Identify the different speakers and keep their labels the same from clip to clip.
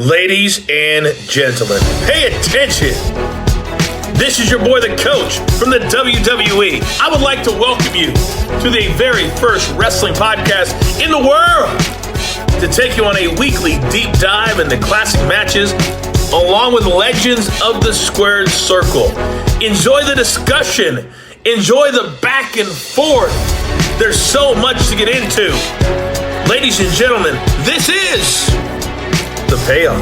Speaker 1: Ladies and gentlemen, pay attention. This is your boy, the coach from the WWE. I would like to welcome you to the very first wrestling podcast in the world to take you on a weekly deep dive into classic matches along with legends of the squared circle. Enjoy the discussion. Enjoy the back and forth. There's so much to get into. Ladies and gentlemen, this is The Payoff.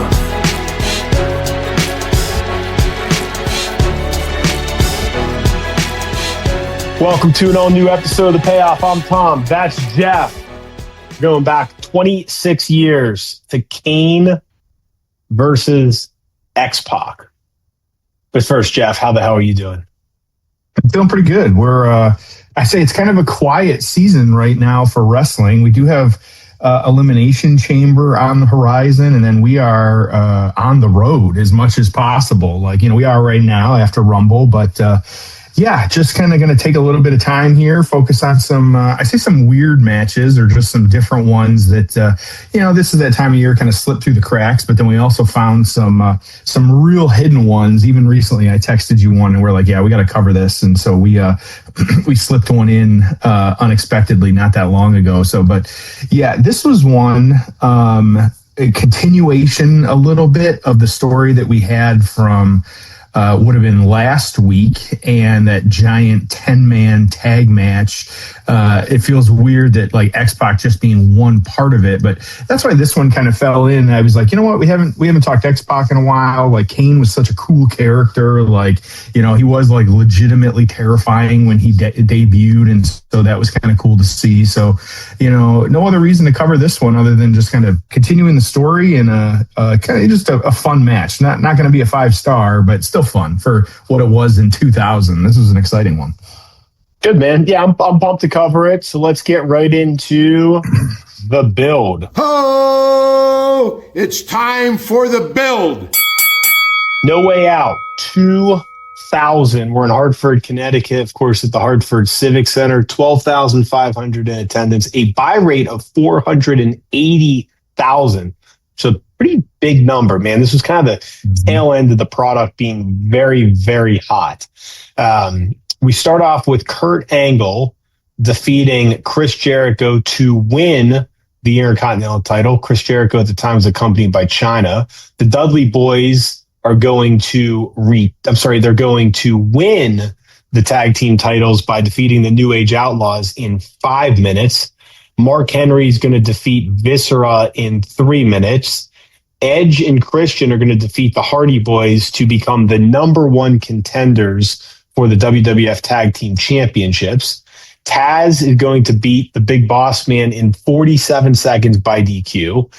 Speaker 2: Welcome to an all-new episode of The Payoff. I'm Tom. That's Jeff. Going back 26 years to Kane versus X-Pac. But first, Jeff, how the hell are you doing?
Speaker 3: I'm doing pretty good. I say it's kind of a quiet season right now for wrestling. We do have Elimination Chamber on the horizon, and then we are on the road as much as possible. We are right now after Rumble, but just kind of going to take a little bit of time here, focus on some weird matches or just some different ones that, this is that time of year kind of slipped through the cracks, but then we also found some real hidden ones. Even recently I texted you one and we're like, yeah, we got to cover this. And so we slipped one in unexpectedly not that long ago. This was one, a continuation a little bit of the story that we had from would have been last week, and that giant 10-man tag match. It feels weird that X-Pac just being one part of it, but that's why this one kind of fell in. I was like, you know what, we haven't talked X-Pac in a while. Kane was such a cool character. He was legitimately terrifying when he debuted, and so that was kind of cool to see. So, no other reason to cover this one other than just kind of continuing the story and kind of just a fun match. Not going to be a 5-star, but still fun for what it was in 2000. This was an exciting one.
Speaker 2: Good, man. Yeah, I'm pumped to cover it. So let's get right into the build.
Speaker 4: Oh, it's time for the build.
Speaker 2: No Way Out 2000. We're in Hartford, Connecticut, of course, at the Hartford Civic Center. 12,500 in attendance. A buy rate of 480,000. So pretty big number, man. This was kind of the tail end of the product being very, very hot. We start off with Kurt Angle defeating Chris Jericho to win the Intercontinental title. Chris Jericho at the time was accompanied by Chyna. The Dudley Boys are going to they're going to win the tag team titles by defeating the New Age Outlaws in 5 minutes. Mark Henry is going to defeat Viscera in 3 minutes. Edge and Christian are going to defeat the Hardy Boys to become the number one contenders for the WWF Tag Team Championships. Taz is going to beat the Big Boss Man in 47 seconds by DQ.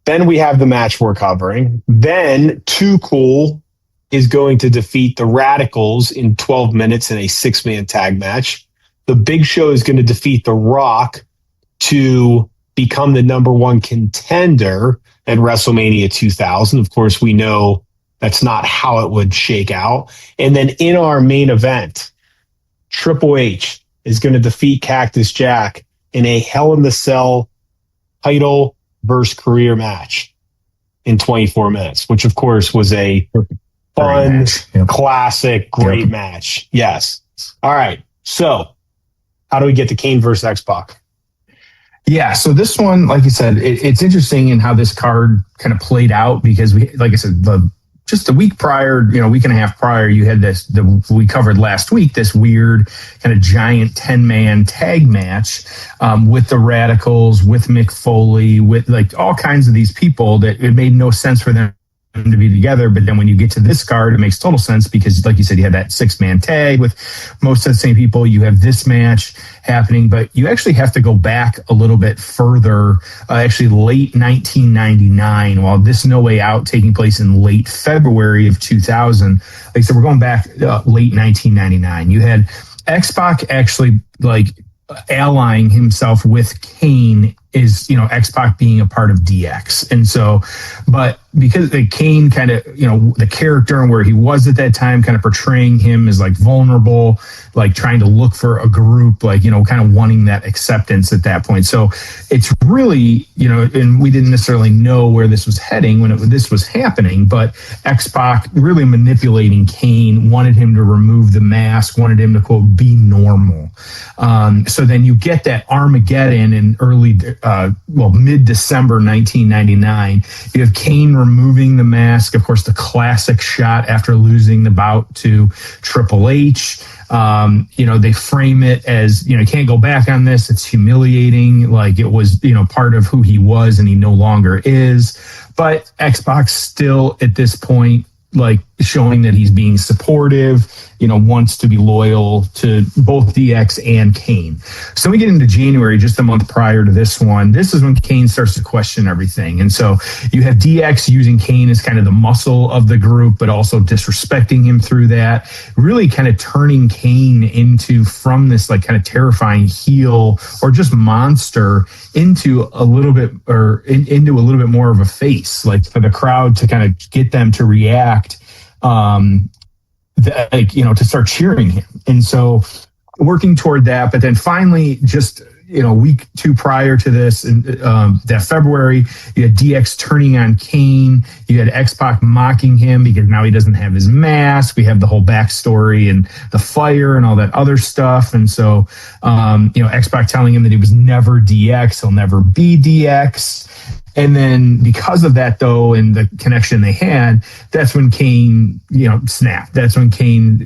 Speaker 2: Then we have the match we're covering. Then Too Cool is going to defeat the Radicals in 12 minutes in a 6-man tag match. The Big Show is going to defeat The Rock to become the number one contender at WrestleMania 2000. Of course, we know that's not how it would shake out. And then in our main event, Triple H is going to defeat Cactus Jack in a Hell in the Cell title versus career match in 24 minutes, which of course was a fun, classic, great match. Yes. All right. So how do we get to Kane versus X-Pac?
Speaker 3: Yeah, so this one, like you said, it's interesting in how this card kind of played out because just a week prior, week and a half prior, you had we covered last week, this weird kind of giant 10-man tag match with the Radicals, with Mick Foley, with all kinds of these people that it made no sense for them to be together. But then when you get to this card, it makes total sense because, like you said, you had that 6-man tag with most of the same people. You have this match happening, but you actually have to go back a little bit further, actually late 1999, while this No Way Out taking place in late February of 2000. Like I said, we're going back late 1999. You had X-Pac actually allying himself with Kane is, X-Pac being a part of DX. And so, but because the Kane kind of, the character and where he was at that time, kind of portraying him as like vulnerable, like trying to look for a group, like, kind of wanting that acceptance at that point. So it's really, and we didn't necessarily know where this was heading when this was happening, but X-Pac really manipulating Kane, wanted him to remove the mask, wanted him to, quote, be normal. So then you get that Armageddon in mid-December 1999. You have Kane removing the mask, of course, the classic shot after losing the bout to Triple H. They frame it as, you can't go back on this. It's humiliating. Like it was, part of who he was and he no longer is. But X-Pac still at this point, like showing that he's being supportive, wants to be loyal to both DX and Kane. So we get into January, just a month prior to this one. This is when Kane starts to question everything. And so you have DX using Kane as kind of the muscle of the group, but also disrespecting him through that, really kind of turning Kane from this like kind of terrifying heel or just monster into a little bit more of a face, like for the crowd to kind of get them to react, to start cheering him. And so working toward that, but then finally just, week 2 prior to this, that February, you had DX turning on Kane. You had X-Pac mocking him because now he doesn't have his mask. We have the whole backstory and the fire and all that other stuff. And so, X-Pac telling him that he was never DX, he'll never be DX. And then because of that, though, and the connection they had, that's when Kane, snapped. That's when Kane,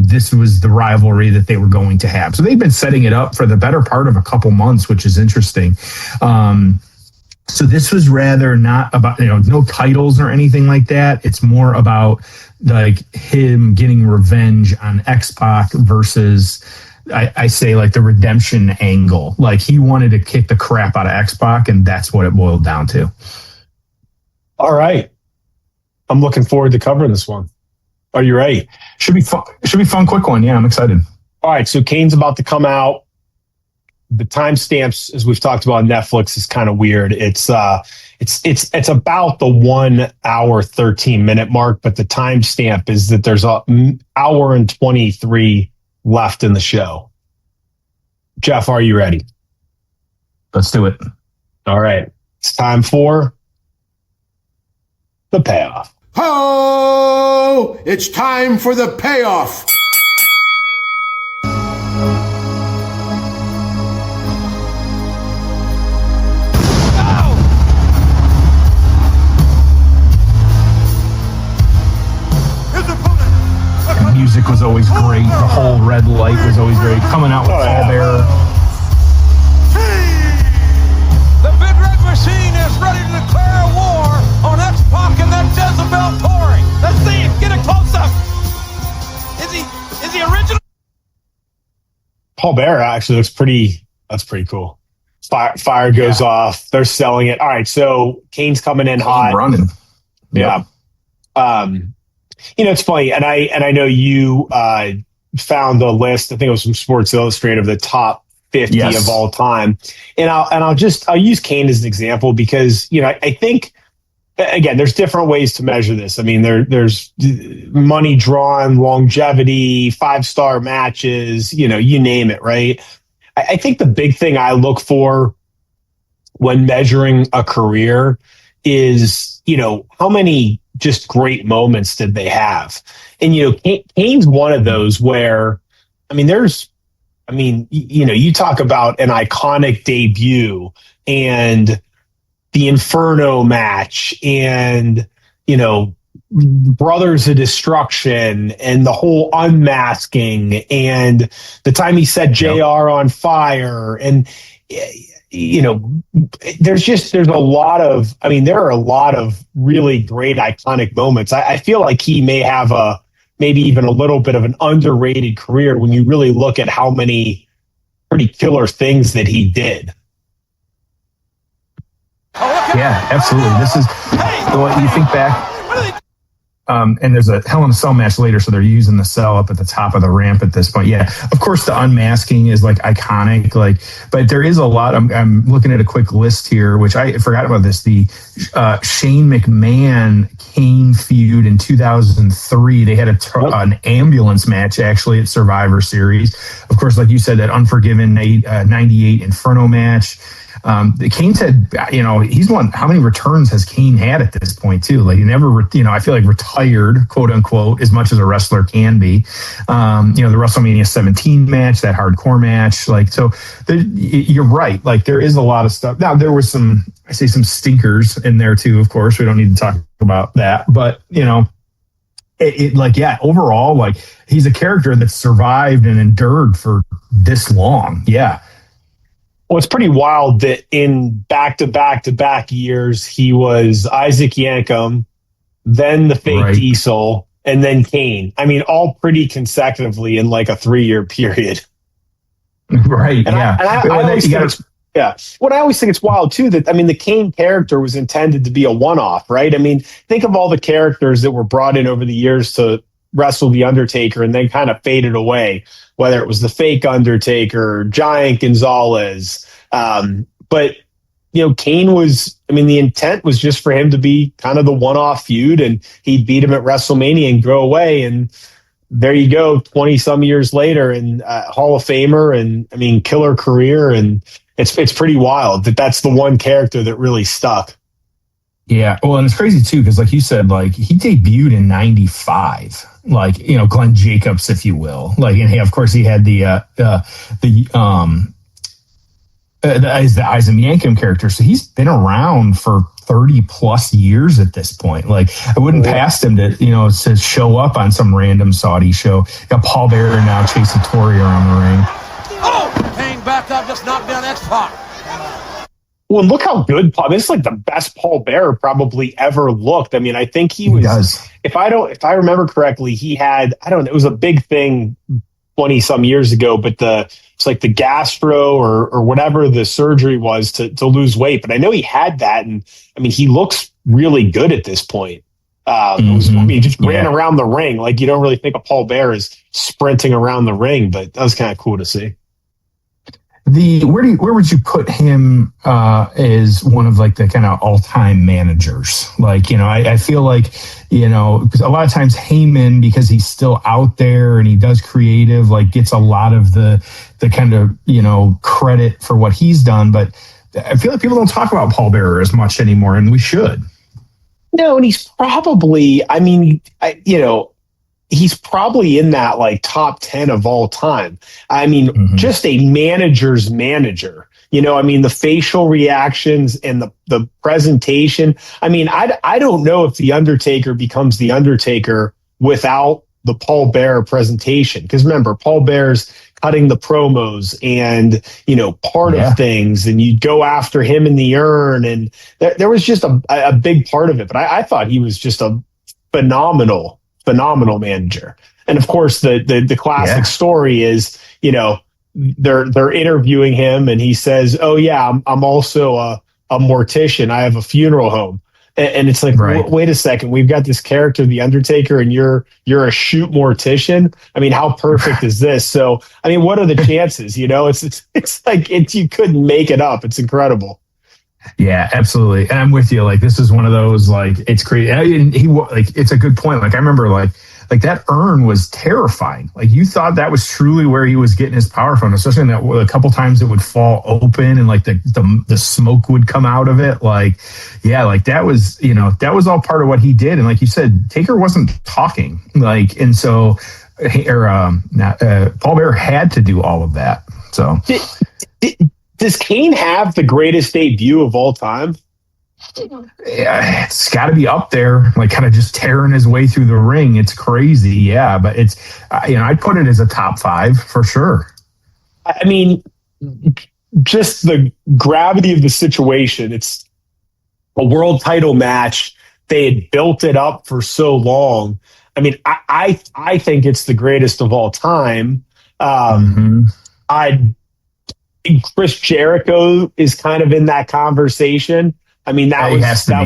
Speaker 3: this was the rivalry that they were going to have. So they've been setting it up for the better part of a couple months, which is interesting. So this was rather not about, no titles or anything like that. It's more about like him getting revenge on X-Pac versus, I say, like the redemption angle. Like he wanted to kick the crap out of X-Pac, and that's what it boiled down to.
Speaker 2: All right. I'm looking forward to covering this one. Are you ready?
Speaker 3: Should be fun. Quick one. Yeah, I'm excited.
Speaker 2: All right. So Kane's about to come out. The timestamps, as we've talked about on Netflix, is kind of weird. It's about the 1 hour, 13 minute mark, but the timestamp is that there's an hour and 23 left in the show. Jeff, are you ready?
Speaker 3: Let's do it.
Speaker 2: All right. It's time for the payoff.
Speaker 4: Oh, it's time for the payoff.
Speaker 3: Music was always great. The whole red light was always great. Coming out with Paul Bearer.
Speaker 5: The Big Red Machine is ready to declare war on X-Pac and that Jezebel Tory. Let's see it. Get a close-up. Is he original?
Speaker 2: Paul Bearer actually looks that's pretty cool. Fire goes off. They're selling it. All right, so Kane's coming in hot.
Speaker 3: Running.
Speaker 2: Yeah. It's funny, and I know you found the list. I think it was from Sports Illustrated of the top 50 of all time, and I'll use Kane as an example because I think again there's different ways to measure this. I mean there's money drawn, longevity, 5-star matches, you name it, right? I think the big thing I look for when measuring a career is how many just great moments did they have? And, Kane's one of those where, you talk about an iconic debut and the Inferno match and, Brothers of Destruction and the whole unmasking and the time he set JR on fire. And, there's a lot of, there are a lot of really great iconic moments. I feel like he may have maybe even a little bit of an underrated career when you really look at how many pretty killer things that he did.
Speaker 3: Yeah, absolutely. This is what you think back. and there's a Hell in a Cell match later, so they're using the cell up at the top of the ramp at this point. Yeah, of course the unmasking is like iconic. Like, but there is a lot. I'm looking at a quick list here, which I forgot about this. The Shane McMahon Kane feud in 2003. They had an ambulance match actually at Survivor Series. Of course, like you said, that Unforgiven 98 Inferno match. Kane said, he's won. How many returns has Kane had at this point too? Like he never, I feel like retired, quote unquote, as much as a wrestler can be. The WrestleMania 17 match, that hardcore match, like, so you're right. Like there is a lot of stuff. Now there was some stinkers in there too. Of course, we don't need to talk about that, but overall, like he's a character that survived and endured for this long. Yeah.
Speaker 2: Well, it's pretty wild that in back-to-back years, he was Isaac Yankem, then the fake Diesel, and then Kane. I mean, all pretty consecutively in like a 3-year period.
Speaker 3: Right,
Speaker 2: and
Speaker 3: yeah.
Speaker 2: What I always think it's wild, too, that, I mean, the Kane character was intended to be a one-off, right? I mean, think of all the characters that were brought in over the years to wrestle The Undertaker and then kind of faded away, whether it was the fake Undertaker, Giant Gonzalez. But, Kane was, the intent was just for him to be kind of the one-off feud, and he'd beat him at WrestleMania and go away. And there you go, 20-some years later, and Hall of Famer, and, killer career. And it's pretty wild that that's the one character that really stuck.
Speaker 3: Yeah, well, and it's crazy too because, like you said, like he debuted in '95, like Glenn Jacobs, if you will. Like, and of course, he had the Isaac Yankem character, so he's been around for 30 plus years at this point. Like, I wouldn't past him to show up on some random Saudi show. Got Paul Bearer now chasing Tori around the ring.
Speaker 5: Oh, Kane back up, just knocked down X-Pac.
Speaker 2: Well, look how good this is, like the best Paul Bearer probably ever looked. I mean, I think he was, if I remember correctly, he had, it was a big thing 20-some years ago, but it's like the gastro or whatever the surgery was to lose weight. But I know he had that. And I mean, he looks really good at this point. He just ran around the ring. Like, you don't really think of Paul Bearer as sprinting around the ring, but that was kind of cool to see.
Speaker 3: Where would you put him as one of like the kind of all-time managers? Like, I feel like, because a lot of times Heyman, because he's still out there and he does creative, like gets a lot of the kind of, credit for what he's done. But I feel like people don't talk about Paul Bearer as much anymore, and we should.
Speaker 2: No, and he's probably, he's probably in that like top 10 of all time. I mean, just a manager's manager, the facial reactions and the presentation. I mean, I don't know if The Undertaker becomes The Undertaker without the Paul Bearer presentation. Because remember, Paul Bearer's cutting the promos and, part of things, and you'd go after him in the urn. And there was just a big part of it. But I thought he was just a phenomenal manager. And of course, the classic story is, they're interviewing him and he says, "Oh yeah, I'm also a mortician. I have a funeral home." And it's like, wait a second, we've got this character, The Undertaker, and you're a shoot mortician. I mean, how perfect is this? So, I mean, what are the chances? It's like you couldn't make it up. It's incredible.
Speaker 3: Yeah, absolutely. And I'm with you. Like, this is one of those, like, it's crazy. And it's a good point. Like, I remember like that urn was terrifying. Like, you thought that was truly where he was getting his power from, especially in that a couple times it would fall open and like the smoke would come out of it. Like, yeah, like that was all part of what he did. And like you said, Taker wasn't talking, like, and so, Paul Bearer had to do all of that. So
Speaker 2: does Kane have the greatest debut of all time?
Speaker 3: Yeah, it's got to be up there, like kind of just tearing his way through the ring. It's crazy, yeah, but it's I'd put it as a top 5 for sure.
Speaker 2: I mean, just the gravity of the situation. It's a world title match. They had built it up for so long. I mean, I think it's the greatest of all time. Chris Jericho is kind of in that conversation. I mean, that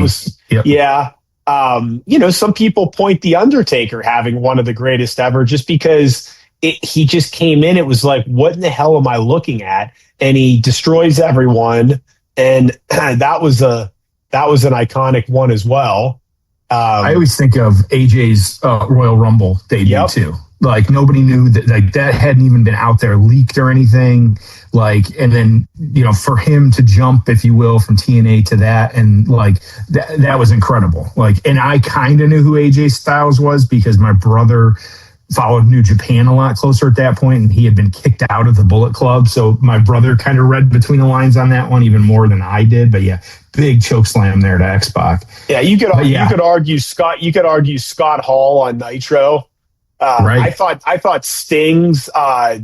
Speaker 2: was
Speaker 3: yep.
Speaker 2: Yeah. some people point the Undertaker having one of the greatest ever just because he just came in. It was like, what in the hell am I looking at? And he destroys everyone. And that was an iconic one as well.
Speaker 3: I always think of AJ's Royal Rumble debut too. Like nobody knew that hadn't even been out there leaked or anything. Like, and then, for him to jump, if you will, from TNA to that. And like, that was incredible. Like, and I kind of knew who AJ Styles was because my brother followed New Japan a lot closer at that point, and he had been kicked out of the Bullet Club. So my brother kind of read between the lines on that one even more than I did. But yeah, big choke slam there to X-Pac.
Speaker 2: Yeah, you could argue Scott Hall on Nitro.
Speaker 3: Right.
Speaker 2: I thought Sting's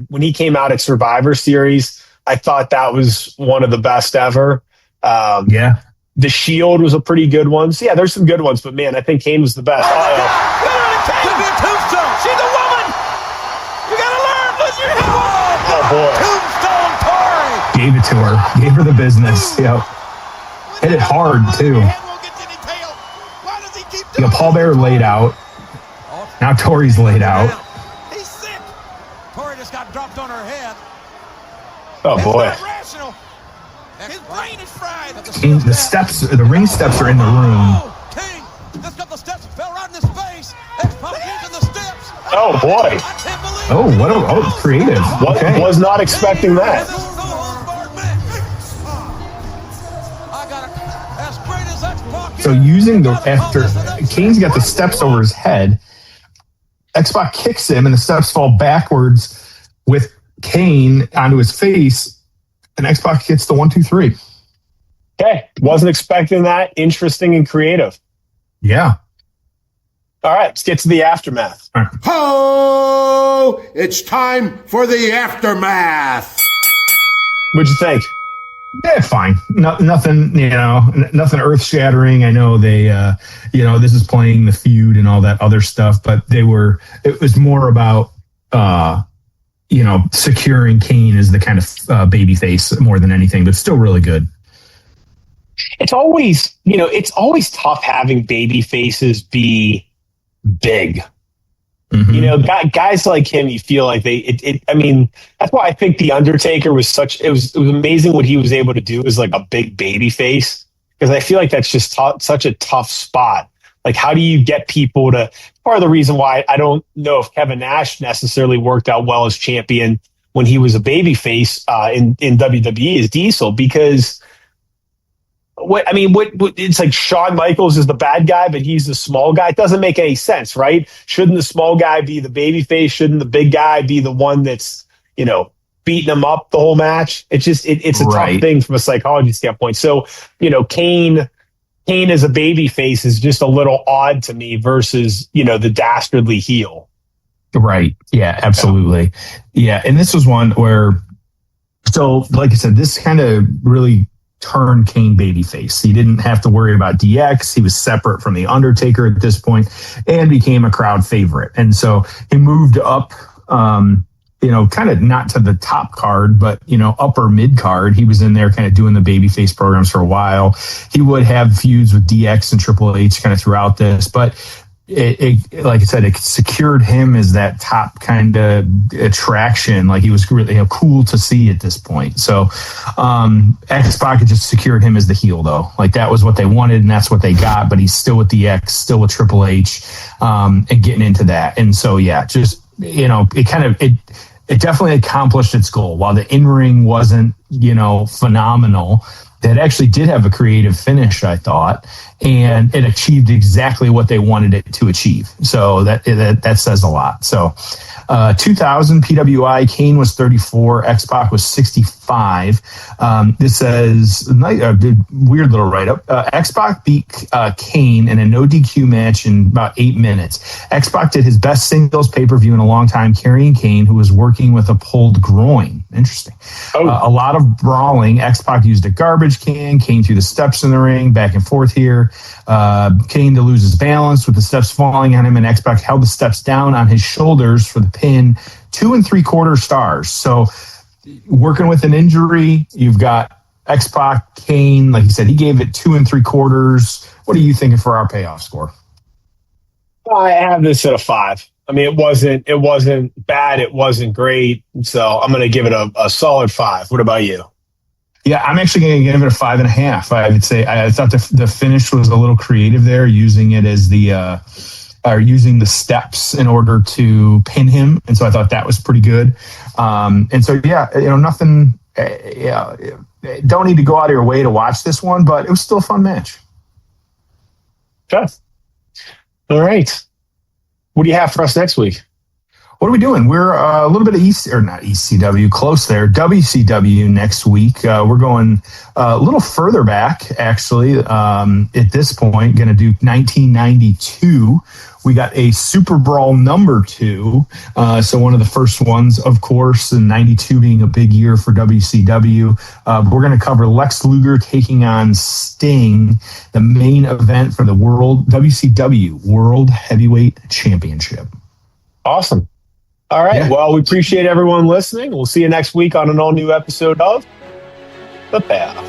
Speaker 2: when he came out at Survivor Series, I thought that was one of the best ever. The Shield was a pretty good one. So yeah, there's some good ones, but man, I think Kane was the best. Oh boy!
Speaker 5: Tombstone Tori
Speaker 3: gave it to her. Gave her the business. Yep. Hit it hard too. Paul Bearer laid out. Now Tori's laid out.
Speaker 5: He's sick. Tori just got dropped on her head.
Speaker 2: Oh boy!
Speaker 5: His brain is fried.
Speaker 3: The ring steps are in the room.
Speaker 5: King just got the steps, fell right in his face. X-Pac using the steps.
Speaker 2: Oh boy!
Speaker 3: Oh, creative. Okay.
Speaker 2: Was not expecting that.
Speaker 3: So using after Kane's got the steps over his head, X-Pac kicks him and the steps fall backwards with Kane onto his face, and X-Pac hits the 1, 2, 3.
Speaker 2: Okay, wasn't expecting that. Interesting and creative.
Speaker 3: Yeah.
Speaker 2: All right, let's get to the aftermath.
Speaker 3: Right.
Speaker 4: Ho! It's time for the aftermath.
Speaker 2: What'd you think?
Speaker 3: Yeah, fine. Nothing, nothing earth shattering. I know they, this is playing the feud and all that other stuff, but it was more about, securing Kane as the kind of baby face more than anything, but still really good.
Speaker 2: It's always tough having baby faces be big. Mm-hmm. Guys like him, you feel like that's why I think The Undertaker was it was amazing what he was able to do as like a big baby face, because I feel like that's just such a tough spot. Like, how do you get people to, part of the reason why I don't know if Kevin Nash necessarily worked out well as champion when he was a baby face in WWE is Diesel, because it's like Shawn Michaels is the bad guy, but he's the small guy. It doesn't make any sense, right? Shouldn't the small guy be the baby face? Shouldn't the big guy be the one that's, beating him up the whole match? It's just, it's a tough thing from a psychology standpoint. So, Kane as a baby face is just a little odd to me versus, the dastardly heel.
Speaker 3: Right. Yeah, absolutely. Yeah. And this was one where, so like I said, this kind of really turned Kane babyface. He didn't have to worry about DX. He was separate from The Undertaker at this point and became a crowd favorite. And so he moved up, kind of not to the top card, but, upper mid card. He was in there kind of doing the babyface programs for a while. He would have feuds with DX and Triple H kind of throughout this, but it like I said, it secured him as that top kind of attraction. Like, he was really cool to see at this point. So X-Pac just secured him as the heel, though. Like, that was what they wanted, and that's what they got. But he's still with DX, still with Triple H, and getting into that. And so, yeah, just it definitely accomplished its goal. While the in-ring wasn't phenomenal, that actually did have a creative finish, I thought, and it achieved exactly what they wanted it to achieve. So that says a lot. So 2000 PWI, Kane was 34, X-Pac was 65. This says, a weird little write-up. X-Pac beat Kane in a no DQ match in about 8 minutes. X-Pac did his best singles pay-per-view in a long time, carrying Kane, who was working with a pulled groin. Interesting. A lot of brawling. X-Pac used a garbage can. Kane threw the steps in the ring, back and forth here. Kane to lose his balance with the steps falling on him, and X-Pac held the steps down on his shoulders for the pin. 2 3/4 stars. So working with an injury, you've got X-Pac, Kane, like you said, he gave it 2 3/4. What are you thinking for our payoff score?
Speaker 2: I have this at a 5. I mean, it wasn't bad. It wasn't great. So I'm going to give it a solid 5. What about you?
Speaker 3: Yeah, I'm actually going to give it a 5.5. I would say I thought the finish was a little creative there, using it as using the steps in order to pin him, and so I thought that was pretty good. And so nothing. Don't need to go out of your way to watch this one, but it was still a fun match.
Speaker 2: Okay. All right. What do you have for us next week?
Speaker 3: What are we doing? We're a little bit of not ECW, close there. WCW next week. We're going a little further back, actually. At this point, going to do 1992. We got a Super Brawl number 2. So one of the first ones, of course, and 92 being a big year for WCW. We're going to cover Lex Luger taking on Sting, the main event for the WCW World Heavyweight Championship.
Speaker 2: Awesome. All right. Yeah. Well, we appreciate everyone listening. We'll see you next week on an all-new episode of The Payoff.